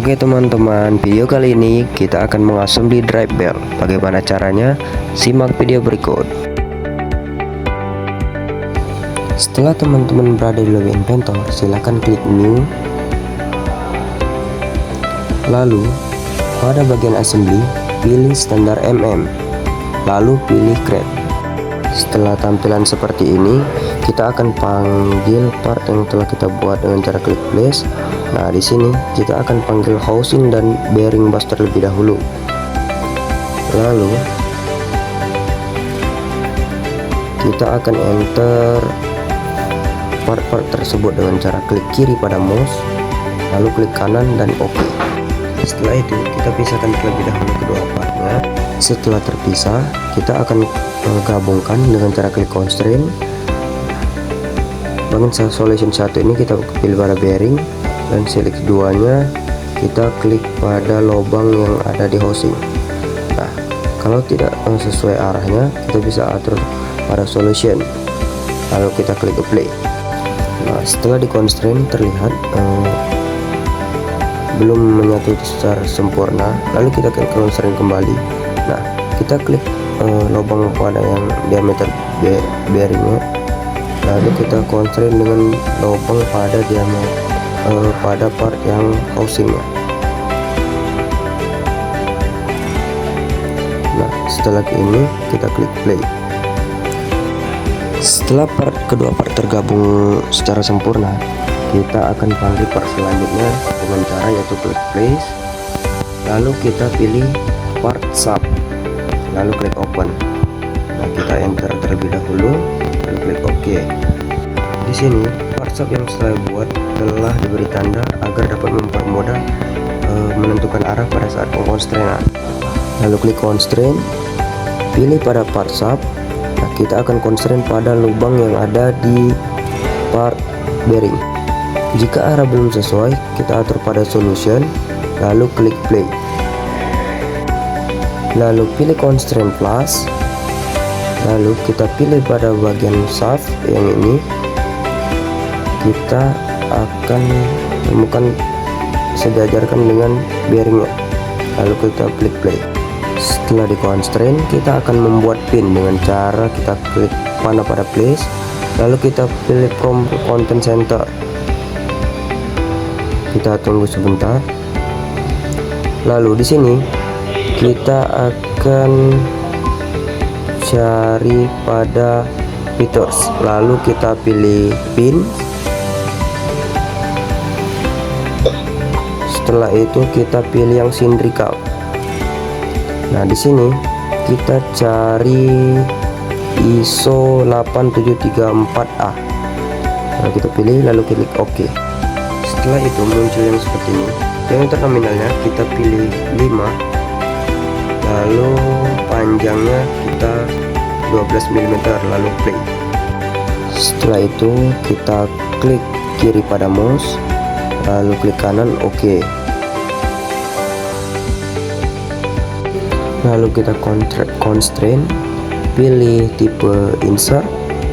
Oke teman-teman, video kali ini kita akan mengassembly drive belt. Bagaimana caranya? Simak video berikut. Setelah teman-teman berada di lobby inventor, silahkan klik new. Lalu pada bagian assembly, pilih standar mm. Lalu pilih create. Setelah tampilan seperti ini, kita akan panggil part yang telah kita buat dengan cara klik place. Nah, di sini kita akan panggil housing dan bearing bus terlebih dahulu. Lalu kita akan enter part-part tersebut dengan cara klik kiri pada mouse, lalu klik kanan dan OK. Setelah itu kita pisahkan terlebih dahulu kedua partnya. Setelah terpisah, kita akan gabungkan dengan cara klik constraint. Bagian solution 1 ini kita pilih pada bearing, dan select duanya kita klik pada lubang yang ada di housing. Nah, kalau tidak sesuai arahnya, kita bisa atur pada solution, lalu kita klik apply. Nah, setelah di constraint terlihat belum menyatu secara sempurna, lalu kita klik constraint kembali. Nah, kita klik lubang pada yang diameter bearingnya, lalu kita constraint dengan lubang pada diameter pada part yang housingnya. Nah, setelah ini kita klik play. Setelah kedua part tergabung secara sempurna, kita akan panggil part selanjutnya dengan cara yaitu klik place, lalu kita pilih part sub, lalu klik open. Nah, kita enter terlebih dahulu, lalu klik OK. Di sini part sub yang saya buat telah diberi tanda agar dapat mempermudah menentukan arah pada saat pengkonstrainan. Lalu klik constraint, pilih pada part sub. Nah, kita akan constraint pada lubang yang ada di part bearing. Jika arah belum sesuai, kita atur pada solution, lalu klik play. Lalu pilih constraint plus, lalu kita pilih pada bagian shaft yang ini. Kita akan temukan sejajarkan dengan bearingnya, lalu kita klik play. Setelah di constraint, kita akan membuat pin dengan cara kita klik panah pada place, lalu kita pilih from content center. Kita tunggu sebentar. Lalu di sini kita akan cari pada features, lalu kita pilih pin. Setelah itu kita pilih yang cylindrical. Nah, di sini kita cari ISO 8734A. Nah, kita pilih lalu klik OK. Setelah itu muncul yang seperti ini. Diameter nominalnya kita pilih 5, lalu panjangnya kita 12 mm, lalu play. Setelah itu kita klik kiri pada mouse, lalu klik kanan OK. Lalu kita constraint, pilih tipe insert,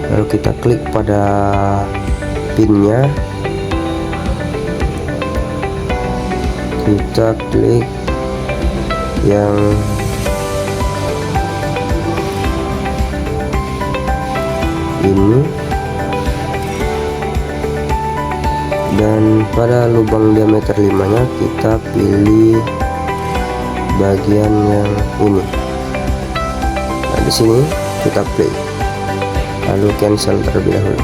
lalu kita klik pada pinnya, kita klik yang ini, dan pada lubang diameter 5 nya kita pilih bagian yang ini. Nah, di sini kita play, lalu cancel terlebih dahulu.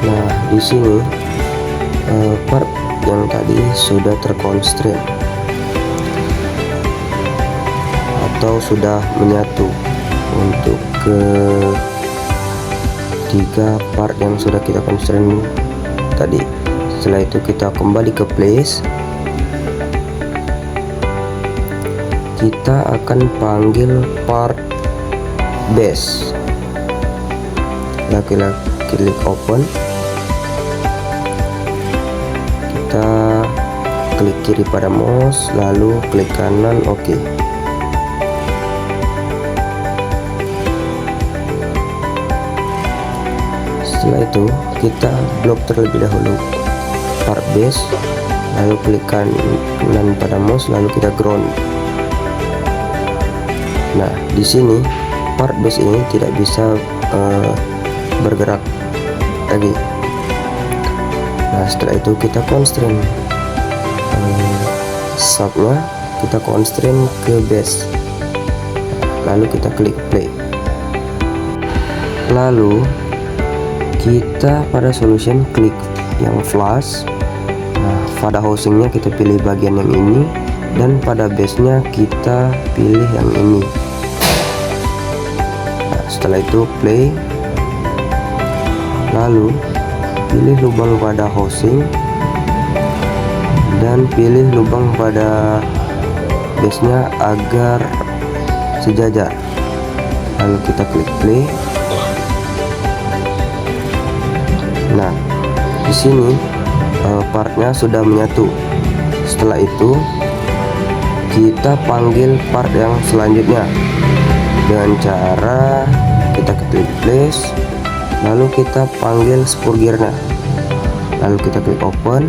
Nah, di sini part yang tadi sudah terconstraint atau sudah menyatu untuk ketiga part yang sudah kita constraint tadi. Setelah itu kita kembali ke place. Kita akan panggil part base. Lalu klik open. Kita klik kiri pada mouse, lalu klik kanan OK. Setelah itu kita blok terlebih dahulu part base, lalu klik kanan pada mouse, lalu kita ground. Nah, di sini part base ini tidak bisa bergerak lagi. Nah, setelah itu kita constrain subnya, kita constrain ke base, lalu kita klik play. Lalu kita pada solution klik yang flash. Nah, pada housingnya kita pilih bagian yang ini, dan pada base nya kita pilih yang ini. Nah, setelah itu play, lalu pilih lubang pada housing dan pilih lubang pada base nya agar sejajar, lalu kita klik play. Nah, di sini partnya sudah menyatu. Setelah itu kita panggil part yang selanjutnya dengan cara kita klik place, lalu kita panggil spur gearnya, lalu kita klik open.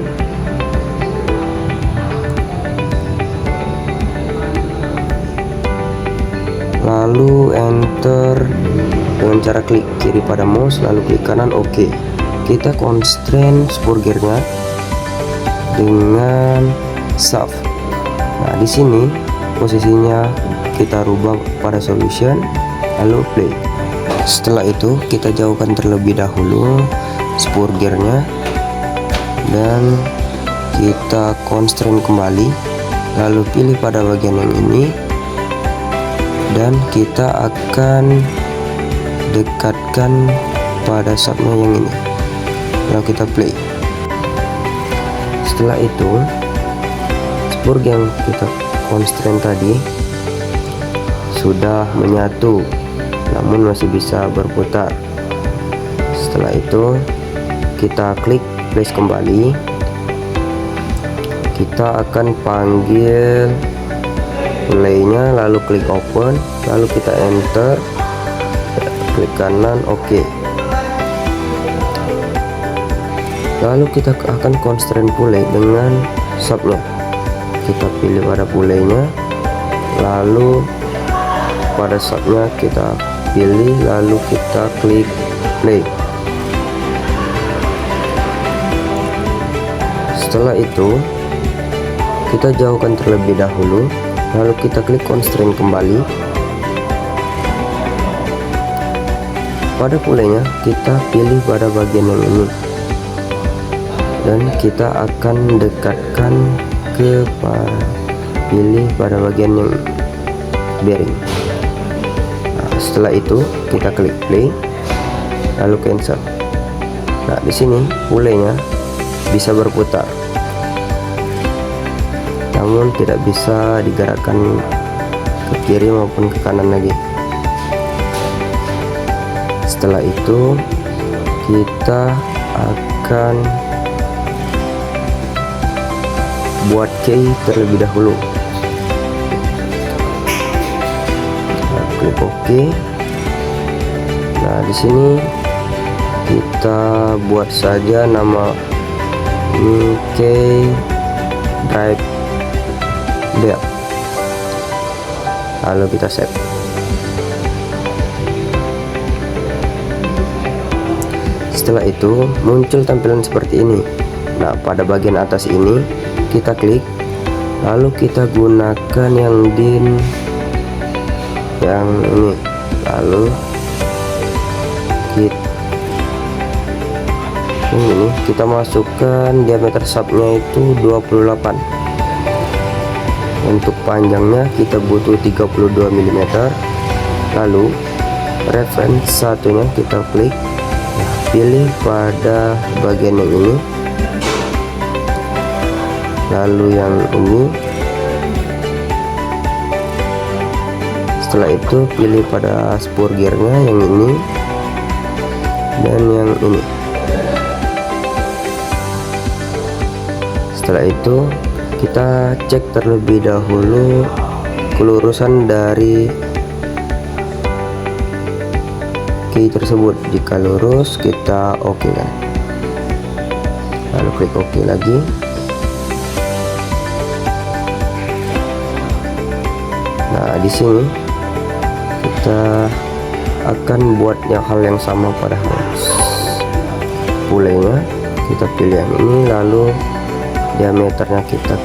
Lalu enter dengan cara klik kiri pada mouse, lalu klik kanan OK. Kita constrain spur gearnya dengan shaft. Nah, di sini posisinya kita rubah pada solution, lalu play. Setelah itu kita jauhkan terlebih dahulu spur gearnya dan kita constrain kembali, lalu pilih pada bagian yang ini dan kita akan dekatkan pada shaftnya yang ini, lalu kita play. Setelah itu spur yang kita constrain tadi sudah menyatu, namun masih bisa berputar. Setelah itu kita klik place kembali, kita akan panggil play-nya, lalu klik open, lalu kita enter, klik kanan OK. Lalu kita akan constrain pulai dengan subnya. Kita pilih pada pulainya, lalu pada subnya kita pilih, lalu kita klik play. Setelah itu kita jauhkan terlebih dahulu, lalu kita klik constrain kembali. Pada pulainya kita pilih pada bagian yang ini dan kita akan dekatkan ke pilih pada bagian yang bearing. Nah, setelah itu kita klik play, lalu cancel. Nah, di sini pulainya bisa berputar, namun tidak bisa digerakkan ke kiri maupun ke kanan lagi. Setelah itu kita akan buat key terlebih dahulu. Nah, klik OK. Nah, di sini kita buat saja nama key drive belt, lalu kita save. Setelah itu muncul tampilan seperti ini. Nah, pada bagian atas ini kita klik, lalu kita gunakan yang DIN yang ini, lalu kita masukkan diameter subnya itu 28. Untuk panjangnya kita butuh 32 mm. Lalu reference satunya kita klik, pilih pada bagian yang ini, lalu yang ini. Setelah itu pilih pada spur gearnya yang ini dan yang ini. Setelah itu kita cek terlebih dahulu kelurusan dari key tersebut. Jika lurus kita OK kan, lalu klik OK lagi. Nah, di sini kita akan buatnya hal yang sama pada mouse. Pulenya kita pilih yang ini, lalu diameternya kita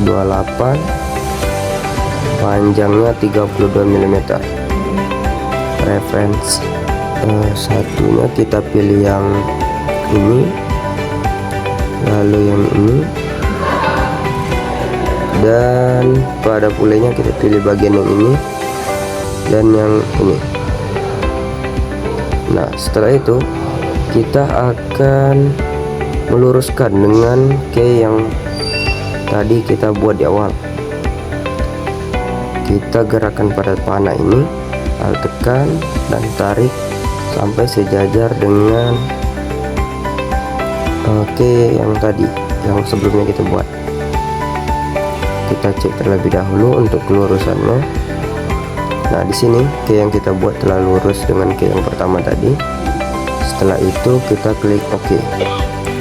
28, panjangnya 32 mm. Reference satunya kita pilih yang ini, lalu yang ini, dan pada pulenya kita pilih bagian yang ini dan yang ini. Nah, setelah itu kita akan meluruskan dengan key yang tadi kita buat di awal. Kita gerakkan pada panah ini, lalu tekan dan tarik sampai sejajar dengan key yang tadi, yang sebelumnya kita buat. Kita cek terlebih dahulu untuk kelurusannya. Nah, di sini key yang kita buat telah lurus dengan key yang pertama tadi. Setelah itu kita klik OK,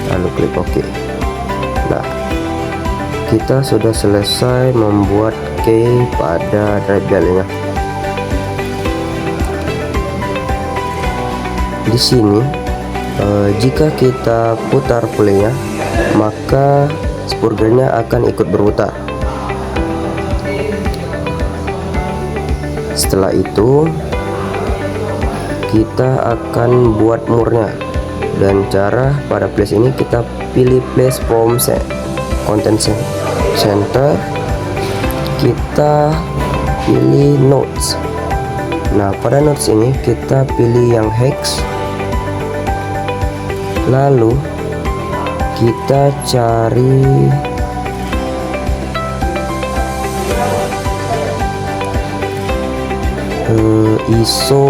lalu klik OK. Nah, kita sudah selesai membuat key pada drive belnya. Di sini jika kita putar pulenya, maka spurgernya akan ikut berputar. Setelah itu kita akan buat murnya, dan cara pada place ini kita pilih place from content center, kita pilih notes. Nah, pada notes ini kita pilih yang hex, lalu kita cari ISO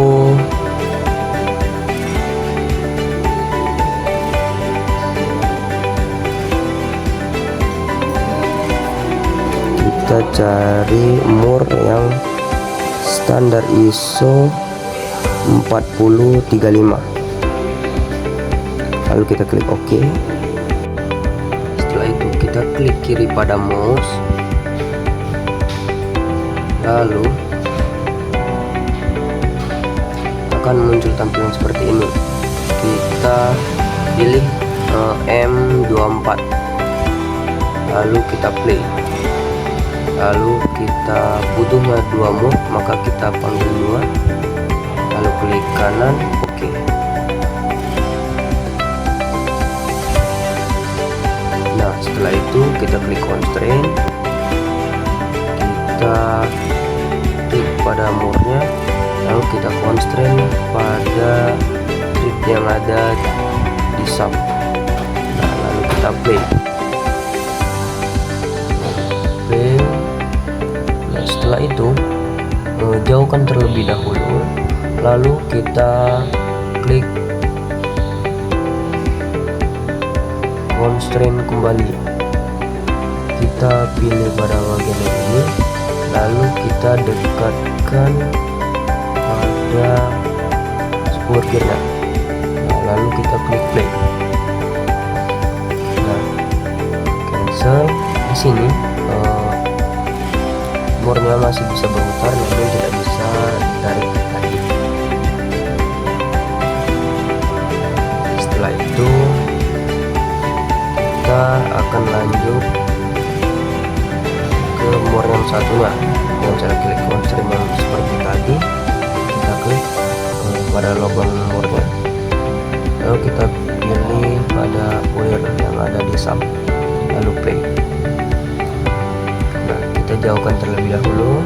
kita cari mur yang standar ISO 4035, lalu kita klik OK. Setelah itu kita klik kiri pada mouse, lalu akan muncul tampilan seperti ini. Kita pilih M24, lalu kita play. Lalu kita butuhnya 2 move, maka kita panggil 2, lalu klik kanan OK. Nah, setelah itu kita klik constraint, kita klik pada move-nya, lalu kita constraint pada trip yang ada di sub. Nah, lalu kita play. Nah, setelah itu jauhkan terlebih dahulu, lalu kita klik constraint kembali. Kita pilih pada bagian ini, lalu kita dekatkan pada spurgernya. Nah, lalu kita klik play. Nah, cancel. Di sini murnya masih bisa berputar, namun tidak bisa ditarik lagi. Setelah itu kita akan lanjut ke mur yang satunya dengan cara klik constraint yang seperti tadi. Kita klik pada lubang murnya, lalu kita pilih pada wire yang ada di sub, lalu play. Nah, kita jauhkan terlebih dahulu.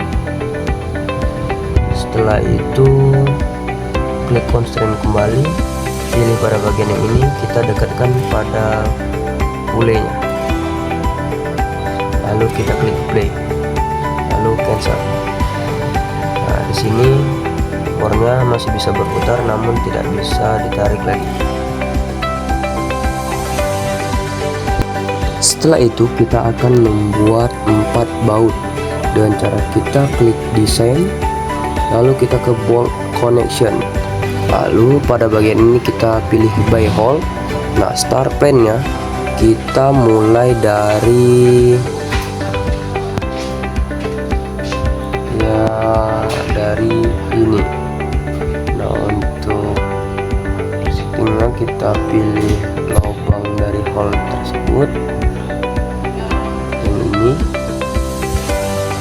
Setelah itu klik constraint kembali, pilih pada bagian yang ini, kita dekatkan pada pulenya, lalu kita klik play, lalu cancel. Nah, di sini murnya masih bisa berputar, namun tidak bisa ditarik lagi. Setelah itu kita akan membuat 4 baut dengan cara kita klik design, lalu kita ke bolt connection, lalu pada bagian ini kita pilih by hole. Nah, start plan-nya kita mulai dari ya dari ini. Nah, untuk settingnya kita pilih lubang dari hole tersebut yang ini.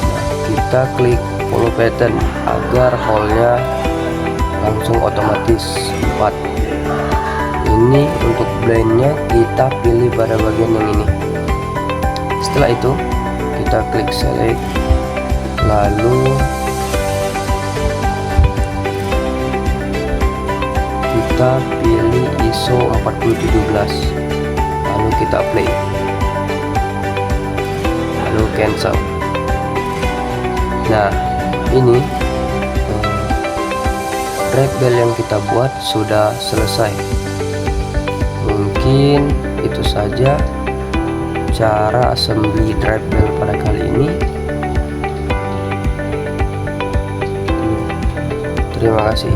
Nah, kita klik follow pattern agar hole-nya langsung otomatis 4. Ini untuk blendnya kita pilih pada bagian yang ini. Setelah itu kita klik select, lalu kita pilih ISO 4017, lalu kita play, lalu cancel. Nah, ini drive bell yang kita buat sudah selesai. Mungkin itu saja cara assembly drive bell pada kali ini. Terima kasih.